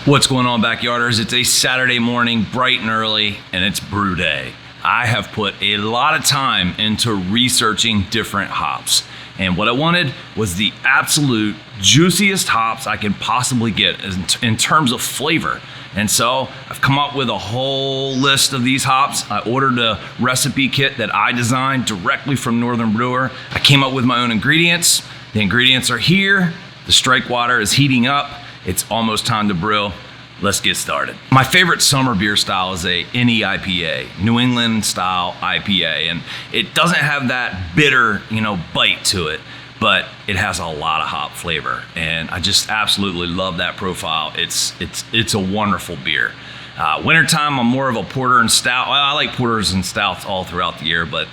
What's going on, backyarders? It's a Saturday morning, bright and early, and it's brew day. I have put a lot of time into researching different hops, and what I wanted was the absolute juiciest hops I can possibly get in terms of flavor. And so I've come up with a whole list of these hops. I ordered a recipe kit that I designed directly from Northern Brewer. I came up with my own ingredients. The ingredients are here. The strike water is heating up. It's almost time to brew. Let's get started. My favorite summer beer style is a NEIPA, New England style IPA, and it doesn't have that bitter, bite to it, but it has a lot of hop flavor, and I just absolutely love that profile. It's a wonderful beer. Wintertime, I'm more of a porter and stout. Well, I like porters and stouts all throughout the year, but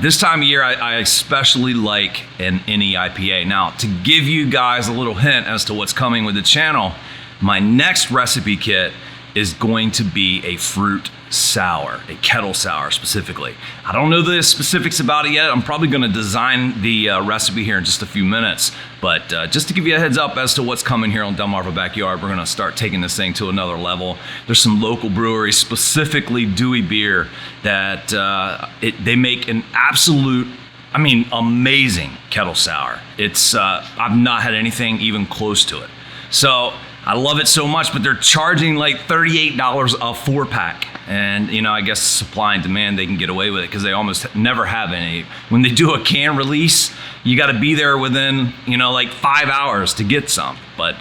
this time of year, I especially like an NEIPA. Now, to give you guys a little hint as to what's coming with the channel, my next recipe kit is going to be a fruit sour, a kettle sour specifically. I don't know the specifics about it yet. I'm probably going to design the recipe here in just a few minutes, but just to give you a heads up as to what's coming here on Delmarva Backyard, we're going to start taking this thing to another level. There's some local breweries, specifically Dewey Beer, that they make an absolute, amazing kettle sour. It's I've not had anything even close to it. So I love it so much, but they're charging like $38 a 4-pack. And, I guess supply and demand, they can get away with it because they almost never have any. When they do a can release, you got to be there within, like 5 hours to get some. But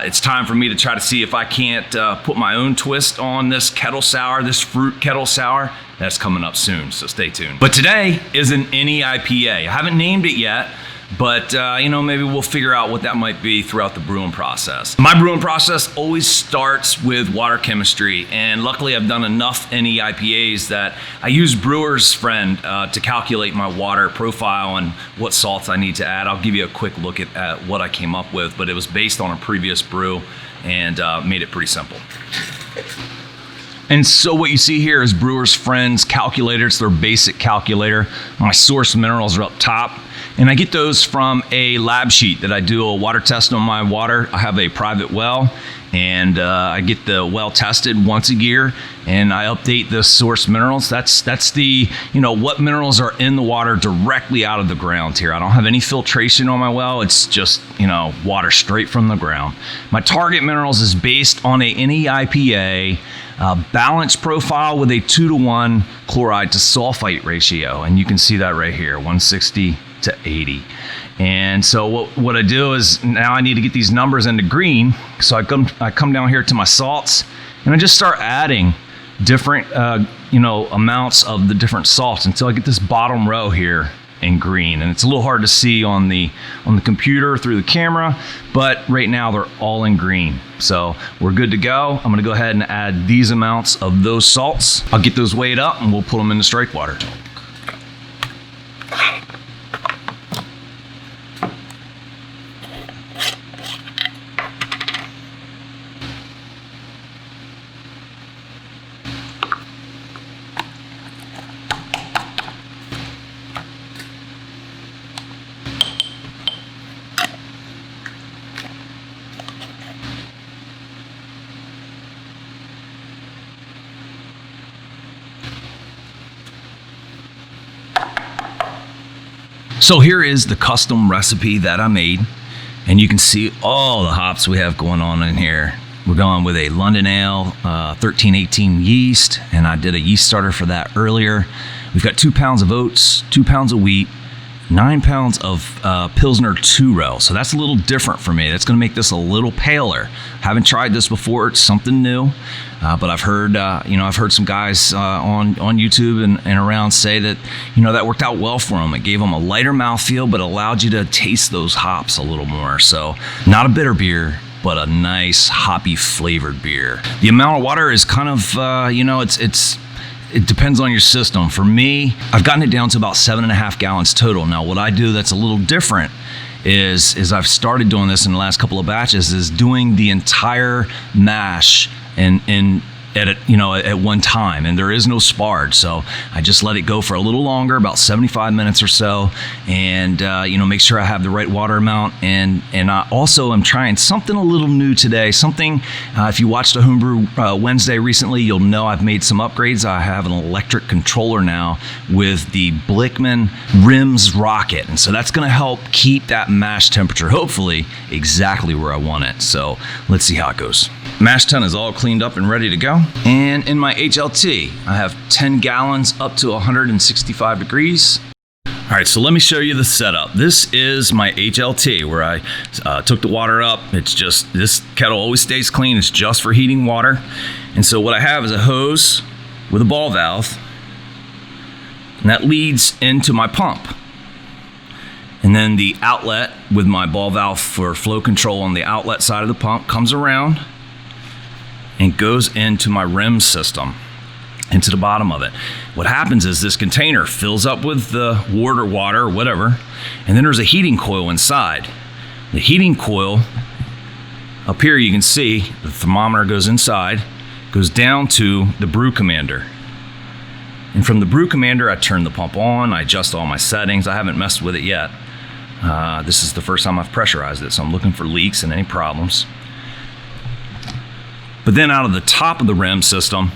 it's time for me to try to see if I can't put my own twist on this kettle sour, this fruit kettle sour. That's coming up soon, so stay tuned. But today is an NEIPA. I haven't named it yet, but maybe we'll figure out what that might be throughout the brewing process. My brewing process always starts with water chemistry, and luckily I've done enough NEIPAs that I use Brewer's Friend to calculate my water profile and what salts I need to add. I'll give you a quick look at what I came up with, but it was based on a previous brew and made it pretty simple. And so what you see here is Brewer's Friend's calculator. It's their basic calculator. My source minerals are up top. And I get those from a lab sheet that I do a water test on my water. I have a private well, and I get the well tested once a year, and I update the source minerals. That's the, what minerals are in the water directly out of the ground here. I don't have any filtration on my well. It's just, water straight from the ground. My target minerals is based on a NEIPA balance profile with a 2-to-1 chloride to sulfite ratio. And you can see that right here, 160 to 80. And so what I do is now I need to get these numbers into green. So I come down here to my salts, and I just start adding different amounts of the different salts until I get this bottom row here in green. And it's a little hard to see on the computer through the camera, but right now they're all in green. So we're good to go. I'm gonna go ahead and add these amounts of those salts. I'll get those weighed up and we'll put them into strike water. So here is the custom recipe that I made, and you can see all the hops we have going on in here. We're going with a London Ale 1318 yeast, and I did a yeast starter for that earlier. We've got 2 pounds of oats, 2 pounds of wheat, 9 pounds of Pilsner 2-row. So that's a little different for me. That's gonna make this a little paler. Haven't tried this before, it's something new. But I've heard, I've heard some guys on YouTube and around say that, that worked out well for them. It gave them a lighter mouthfeel, but allowed you to taste those hops a little more. So not a bitter beer, but a nice hoppy flavored beer. The amount of water is kind of, it depends on your system. For me, I've gotten it down to about 7.5 gallons total. Now, what I do that's a little different is I've started doing this in the last couple of batches, is doing the entire mash in at one time, and there is no sparge. So I just let it go for a little longer, about 75 minutes or so, and make sure I have the right water amount. And I also am trying something a little new today. Something, if you watched a Homebrew Wednesday recently, you'll know I've made some upgrades. I have an electric controller now with the Blickman Rims Rocket, and so that's going to help keep that mash temperature, hopefully, exactly where I want it. So let's see how it goes. Mash tun is all cleaned up and ready to go. And in my HLT, I have 10 gallons up to 165 degrees. All right, so let me show you the setup. This is my HLT where I took the water up. It's just, this kettle always stays clean. It's just for heating water. And so what I have is a hose with a ball valve, and that leads into my pump. And then the outlet with my ball valve for flow control on the outlet side of the pump comes around and goes into my rim system, into the bottom of it. What happens is this container fills up with the wort or water or whatever, and then there's a heating coil inside. The heating coil, up here you can see the thermometer goes inside, goes down to the Brew Commander. And from the Brew Commander, I turn the pump on, I adjust all my settings. I haven't messed with it yet. This is the first time I've pressurized it, so I'm looking for leaks and any problems. But then out of the top of the rim system,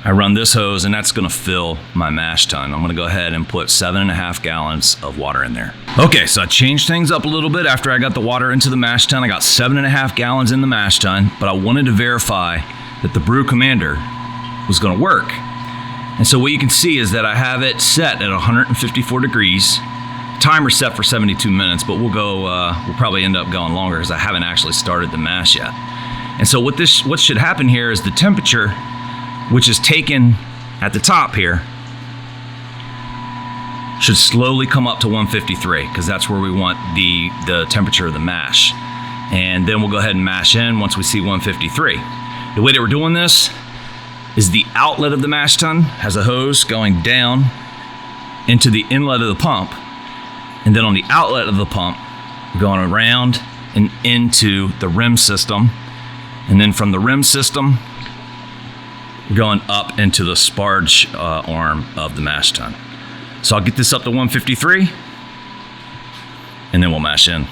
I run this hose, and that's gonna fill my mash tun. I'm gonna go ahead and put 7.5 gallons of water in there. Okay, so I changed things up a little bit after I got the water into the mash tun. I got 7.5 gallons in the mash tun, but I wanted to verify that the Brew Commander was gonna work. And so what you can see is that I have it set at 154 degrees. Timer set for 72 minutes, but we'll probably end up going longer because I haven't actually started the mash yet. And so what should happen here is the temperature, which is taken at the top here, should slowly come up to 153, because that's where we want the temperature of the mash. And then we'll go ahead and mash in once we see 153. The way that we're doing this is the outlet of the mash tun has a hose going down into the inlet of the pump, and then on the outlet of the pump, going around and into the rim system. And then from the rim system, we're going up into the sparge arm of the mash tun. So I'll get this up to 153, and then we'll mash in.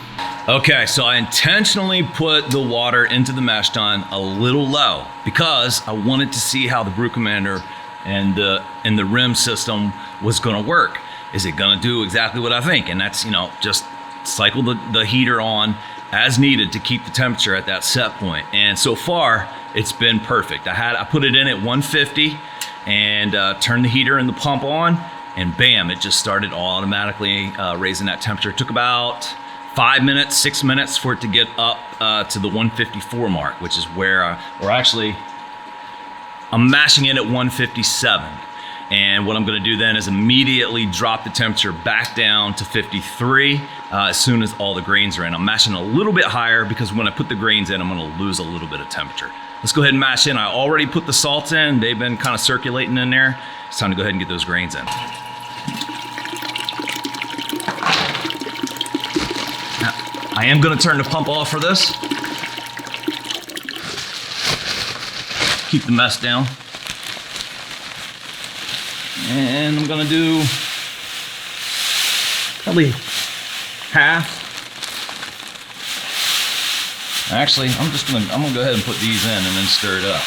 Okay, so I intentionally put the water into the mash tun a little low because I wanted to see how the Brew Commander and the rim system was gonna work. Is it gonna do exactly what I think? And that's, just cycle the heater on as needed to keep the temperature at that set point. And so far, it's been perfect. I put it in at 150 and turned the heater and the pump on, and bam, it just started automatically raising that temperature. It took about 5 minutes, 6 minutes for it to get up to the 154 mark, which is where, I'm mashing it at 157. And what I'm gonna do then is immediately drop the temperature back down to 53 as soon as all the grains are in. I'm mashing a little bit higher because when I put the grains in, I'm gonna lose a little bit of temperature. Let's go ahead and mash in. I already put the salts in. They've been kind of circulating in there. It's time to go ahead and get those grains in. Now, I am gonna turn the pump off for this. Keep the mess down. And I'm gonna do probably half. Actually, I'm gonna go ahead and put these in and then stir it up.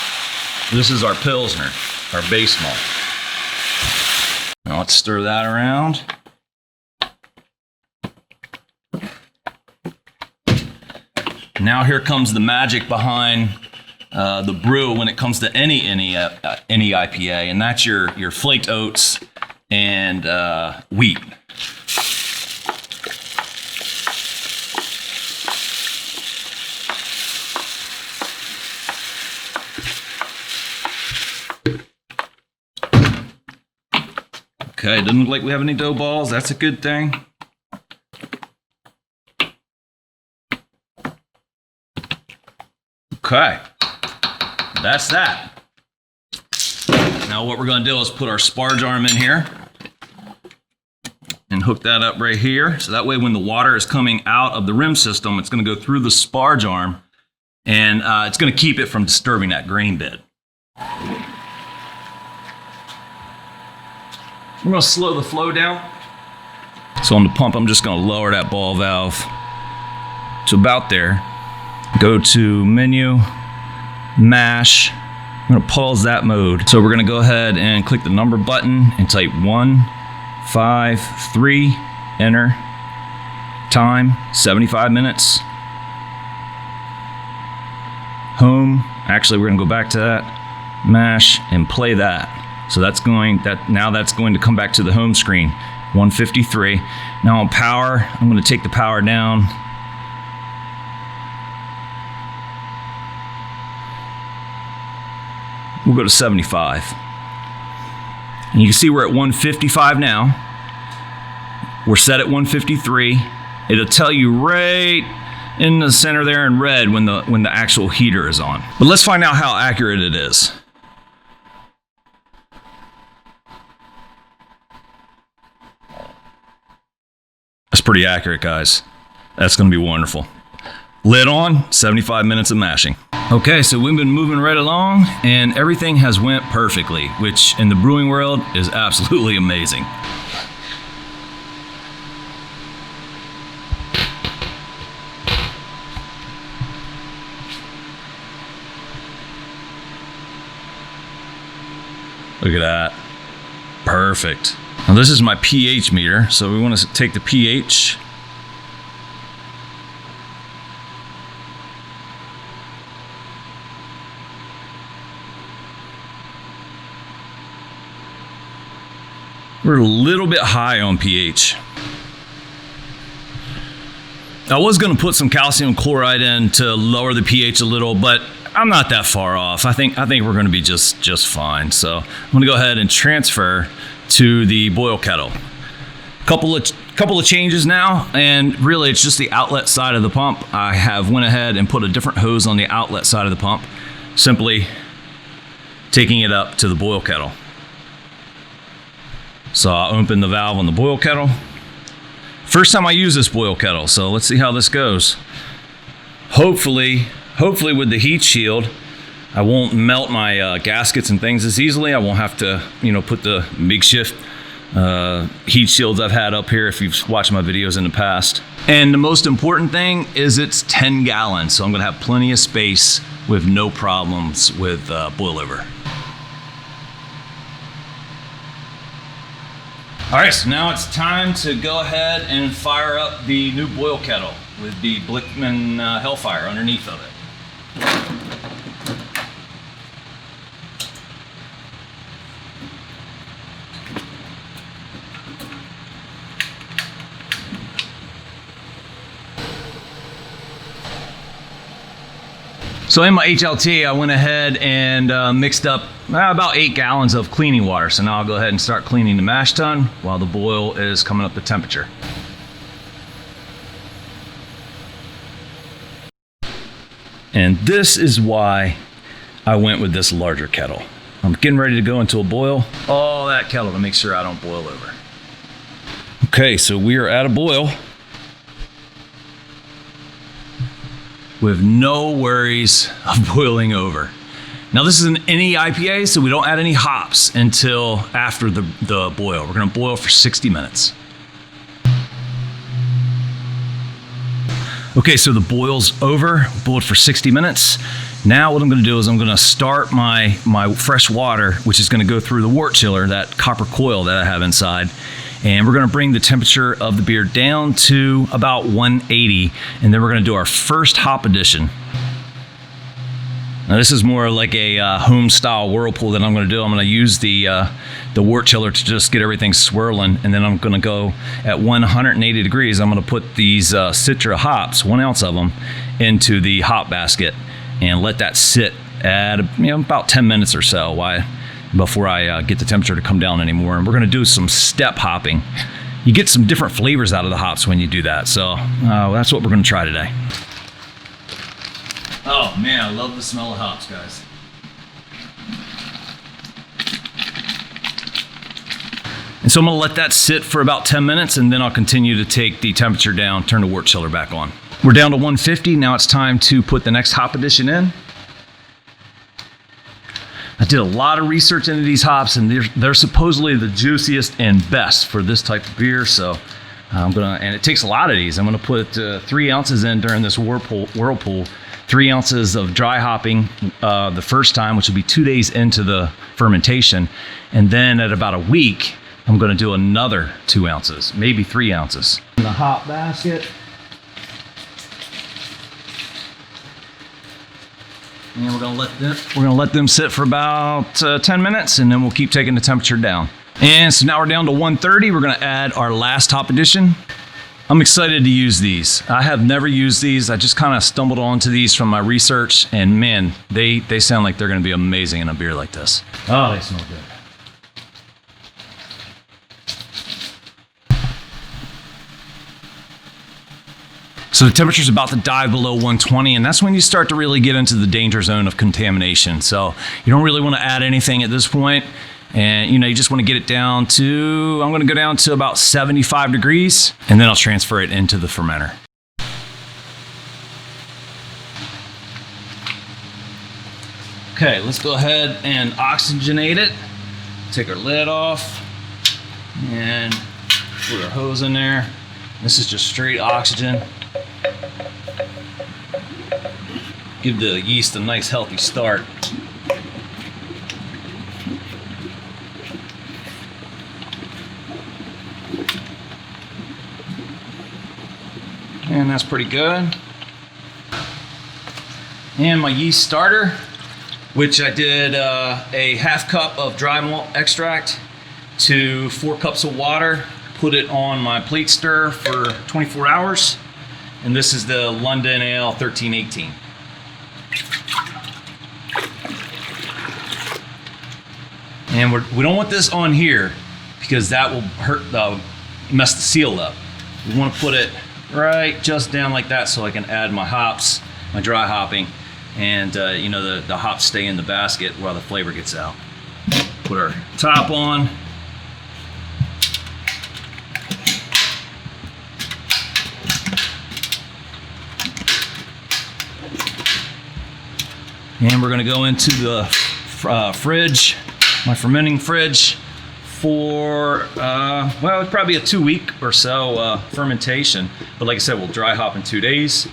This is our Pilsner, our base malt. Now let's stir that around. Now here comes the magic behind the brew when it comes to any IPA, and that's your flaked oats and wheat. Okay, doesn't look like we have any dough balls. That's a good thing. Okay, that's that. Now what we're gonna do is put our sparge arm in here and hook that up right here. So that way when the water is coming out of the rim system, it's gonna go through the sparge arm, and it's gonna keep it from disturbing that grain bed. I'm gonna slow the flow down. So on the pump, I'm just gonna lower that ball valve to about there. Go to menu, mash. I'm gonna pause that mode. So we're gonna go ahead and click the number button and type 153, enter. Time, 75 minutes. Home, actually we're gonna go back to that, mash, and play that. So that's going to come back to the home screen, 153. Now on power, I'm gonna take the power down. We'll go to 75. And you can see we're at 155 now. We're set at 153. It'll tell you right in the center there in red when the actual heater is on. But let's find out how accurate it is. That's pretty accurate, guys. That's gonna be wonderful. Lid on, 75 minutes of mashing. Okay, so we've been moving right along and everything has went perfectly, which in the brewing world is absolutely amazing. Look at that. Perfect. Now this is my pH meter, so we want to take the pH. We're a little bit high on pH. I was going to put some calcium chloride in to lower the pH a little, but I'm not that far off. I think we're going to be just fine. So I'm going to go ahead and transfer to the boil kettle. Couple of changes now, and really it's just the outlet side of the pump. I have went ahead and put a different hose on the outlet side of the pump, simply taking it up to the boil kettle. So I'll open the valve on the boil kettle. First time I use this boil kettle, so let's see how this goes. Hopefully with the heat shield, I won't melt my gaskets and things as easily. I won't have to, put the makeshift heat shields I've had up here if you've watched my videos in the past. And the most important thing is it's 10 gallons, so I'm gonna have plenty of space with no problems with boil over. All right, so now it's time to go ahead and fire up the new boil kettle with the Blickman Hellfire underneath of it. So in my HLT, I went ahead and mixed up about 8 gallons of cleaning water. So now I'll go ahead and start cleaning the mash tun while the boil is coming up to temperature. And this is why I went with this larger kettle. I'm getting ready to go into a boil. All that kettle to make sure I don't boil over. Okay, so we are at a boil with no worries of boiling over. Now this is an NEIPA, so we don't add any hops until after the boil. We're gonna boil for 60 minutes. Okay, so the boil's over, boiled for 60 minutes. Now what I'm gonna do is I'm gonna start my fresh water, which is gonna go through the wort chiller, that copper coil that I have inside. And we're gonna bring the temperature of the beer down to about 180, and then we're gonna do our first hop addition. Now this is more like a home style whirlpool that I'm gonna do. I'm gonna use the wort chiller to just get everything swirling, and then I'm gonna go at 180 degrees. I'm gonna put these Citra hops, 1 ounce of them, into the hop basket and let that sit at about 10 minutes or so before I get the temperature to come down anymore. And we're gonna do some step hopping. You get some different flavors out of the hops when you do that. So that's what we're gonna try today. Oh man, I love the smell of hops, guys. And so I'm gonna let that sit for about 10 minutes, and then I'll continue to take the temperature down, turn the wort chiller back on. We're down to 150. Now it's time to put the next hop addition in. I did a lot of research into these hops, and they're supposedly the juiciest and best for this type of beer. So and it takes a lot of these. I'm gonna put 3 ounces in during this whirlpool, 3 ounces of dry hopping the first time, which will be 2 days into the fermentation. And then at about a week, I'm gonna do another 2 ounces, maybe 3 ounces. In the hop basket. And we're gonna let them sit for about 10 minutes, and then we'll keep taking the temperature down. And so now we're down to 130. We're gonna add our last hop addition. I'm excited to use these. I have never used these. I just kind of stumbled onto these from my research, and man, they sound like they're gonna be amazing in a beer like this. Oh, they smell good. So the temperature's about to dive below 120, and that's when you start to really get into the danger zone of contamination. So you don't really want to add anything at this point. And you just want to get it down to, I'm going to go down to about 75 degrees, and then I'll transfer it into the fermenter. Okay, let's go ahead and oxygenate it. Take our lid off and put our hose in there. This is just straight oxygen. Give the yeast a nice healthy start. And that's pretty good. And my yeast starter, which I did a half cup of dry malt extract to 4 cups of water, put it on my plate stir for 24 hours. And this is the London Ale 1318. And we don't want this on here because that will mess the seal up. We want to put it right just down like that so I can add my hops, my dry hopping, and the hops stay in the basket while the flavor gets out. Put our top on. And we're gonna go into the fridge, my fermenting fridge, for, it's probably a 2-week or so fermentation. But like I said, we'll dry hop in 2 days.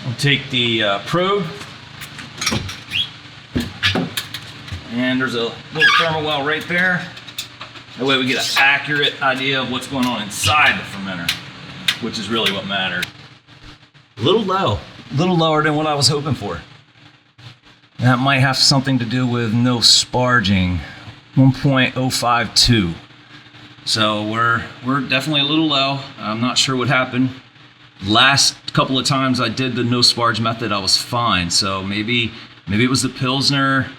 I'll take the probe, and there's a little thermal well right there. That way we get an accurate idea of what's going on inside the fermenter, which is really what mattered. A little lower than what I was hoping for. That might have something to do with no sparging, 1.052. So we're definitely a little low. I'm not sure what happened. Last couple of times I did the no sparge method, I was fine. So maybe it was the Pilsner.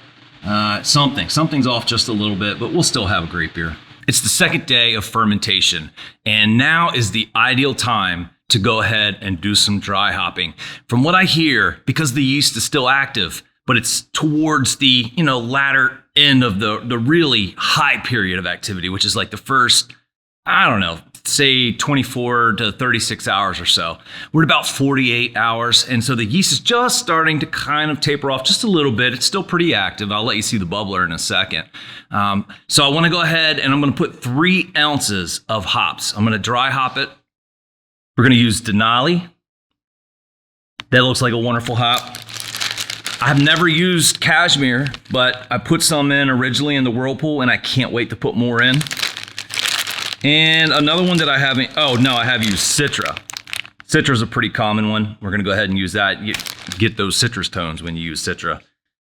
Something's off just a little bit, but we'll still have a great beer. It's the second day of fermentation, and now is the ideal time to go ahead and do some dry hopping. From what I hear, because the yeast is still active, but it's towards the latter end of the really high period of activity, which is like the first, say 24 to 36 hours or so. We're at about 48 hours. And so the yeast is just starting to kind of taper off just a little bit. It's still pretty active. I'll let you see the bubbler in a second. So I want to go ahead and I'm going to put 3 ounces of hops. I'm going to dry hop it. We're going to use Denali. That looks like a wonderful hop. I've never used cashmere, but I put some in originally in the whirlpool and I can't wait to put more in. And another one that I haven't, I have used Citra. Citra is a pretty common one. We're gonna go ahead and use that. You get those citrus tones when you use Citra.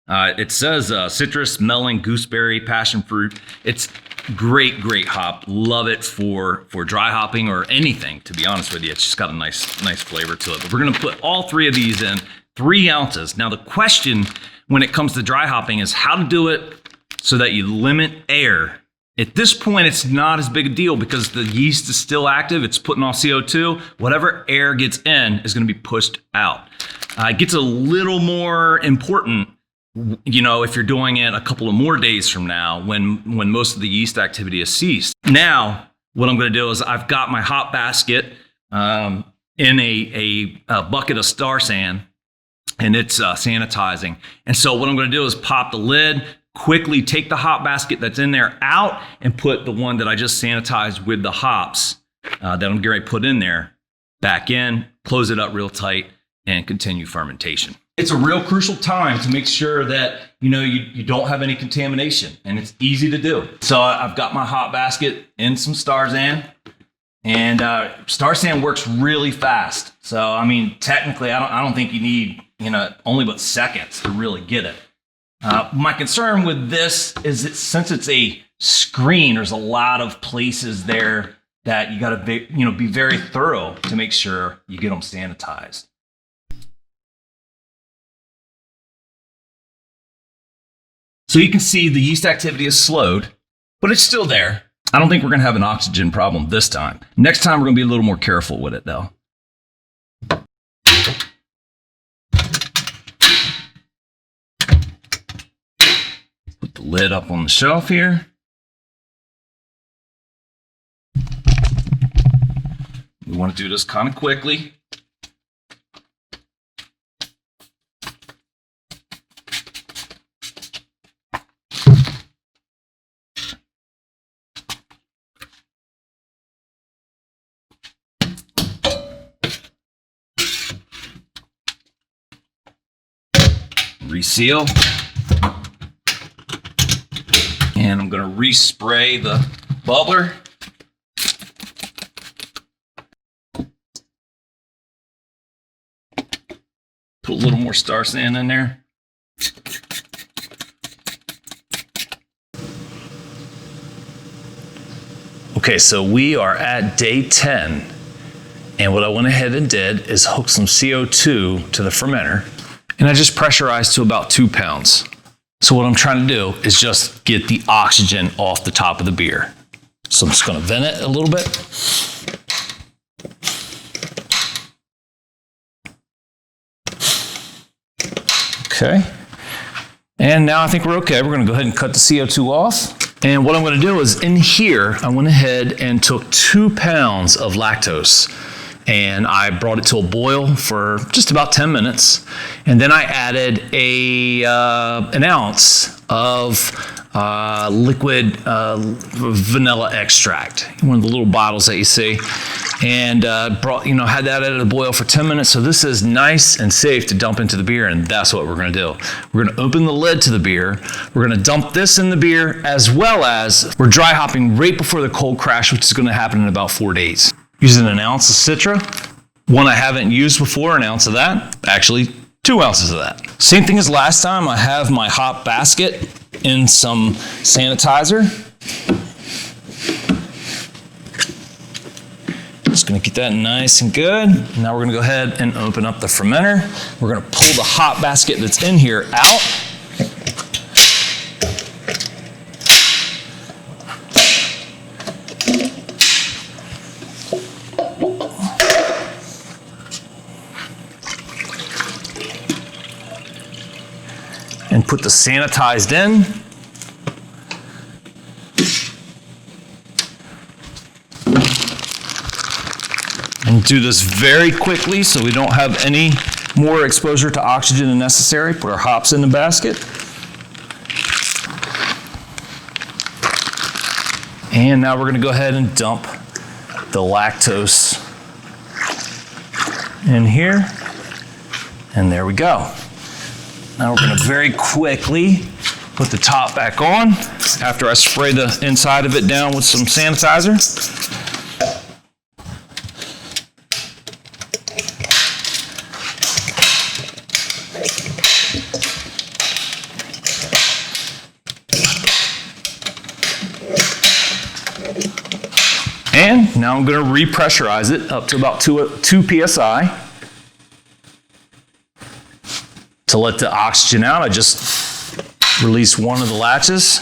It says citrus, melon, gooseberry, passion fruit. It's great hop. Love it for dry hopping or anything, to be honest with you. It's just got a nice flavor to it. But we're gonna put all 3 of these in, 3 ounces. Now the question when it comes to dry hopping is how to do it so that you limit air. At this point, it's not as big a deal because the yeast is still active. It's putting off CO2. Whatever air gets in is going to be pushed out. It gets a little more important, if you're doing it a couple of more days from now when most of the yeast activity has ceased. Now, what I'm going to do is I've got my hop basket in a bucket of Star San, and it's sanitizing. And so what I'm going to do is pop the lid, quickly take the hop basket that's in there out, and put the one that I just sanitized with the hops that I'm getting ready to put in there back in, close it up real tight, and continue fermentation. It's a real crucial time to make sure that you don't have any contamination, and it's easy to do. So I've got my hop basket in some Star San, and Star San works really fast. So I mean, technically, I don't think you need only but seconds to really get it. My concern with this is that since it's a screen, there's a lot of places there that you got to be very thorough to make sure you get them sanitized. So you can see the yeast activity is slowed, but it's still there. I don't think we're going to have an oxygen problem this time. Next time, we're going to be a little more careful with it, though. Put the lid up on the shelf here. We want to do this kind of quickly. Reseal. And I'm going to respray the bubbler. Put a little more Star San in there. Okay, so we are at day 10. And what I went ahead and did is hook some CO2 to the fermenter. And I just pressurized to about 2 pounds. So what I'm trying to do is just get the oxygen off the top of the beer. So I'm just going to vent it a little bit. Okay. And now I think we're okay. We're going to go ahead and cut the CO2 off. And what I'm going to do is in here, I went ahead and took 2 pounds of lactose. And I brought it to a boil for just about 10 minutes. And then I added an ounce of liquid vanilla extract, one of the little bottles that you see. And had that at a boil for 10 minutes. So this is nice and safe to dump into the beer, and that's what we're going to do. We're going to open the lid to the beer. We're going to dump this in the beer, as well as we're dry hopping right before the cold crash, which is going to happen in about 4 days. Using an ounce of Citra, one I haven't used before, an ounce of that, actually 2 ounces of that. Same thing as last time, I have my hop basket in some sanitizer. Just gonna get that nice and good. Now we're gonna go ahead and open up the fermenter. We're gonna pull the hop basket that's in here out. And put the sanitized in. And do this very quickly so we don't have any more exposure to oxygen than necessary. Put our hops in the basket. And now we're going to go ahead and dump the lactose in here. And there we go. Now we're going to very quickly put the top back on after I spray the inside of it down with some sanitizer. And now I'm going to repressurize it up to about 2 psi. To let the oxygen out, I just release one of the latches.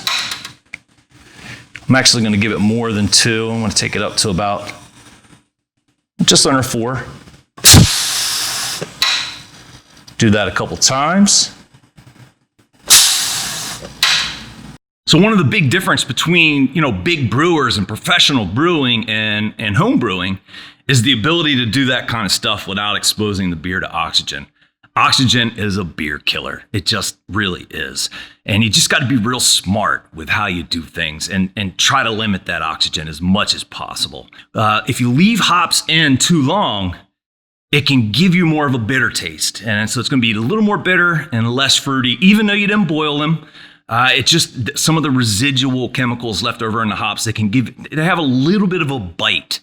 I'm actually going to give it more than 2. I'm going to take it up to about just under 4. Do that a couple times. So one of the big difference between, big brewers and professional brewing and home brewing is the ability to do that kind of stuff without exposing the beer to oxygen. Oxygen is a beer killer. It just really is. And you just got to be real smart with how you do things and try to limit that oxygen as much as possible. If you leave hops in too long, it can give you more of a bitter taste. And so it's going to be a little more bitter and less fruity, even though you didn't boil them. It's just some of the residual chemicals left over in the hops, they have a little bit of a bite.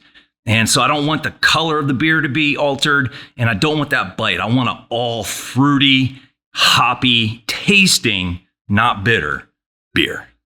And so I don't want the color of the beer to be altered, and I don't want that bite. I want an all fruity, hoppy, tasting, not bitter beer.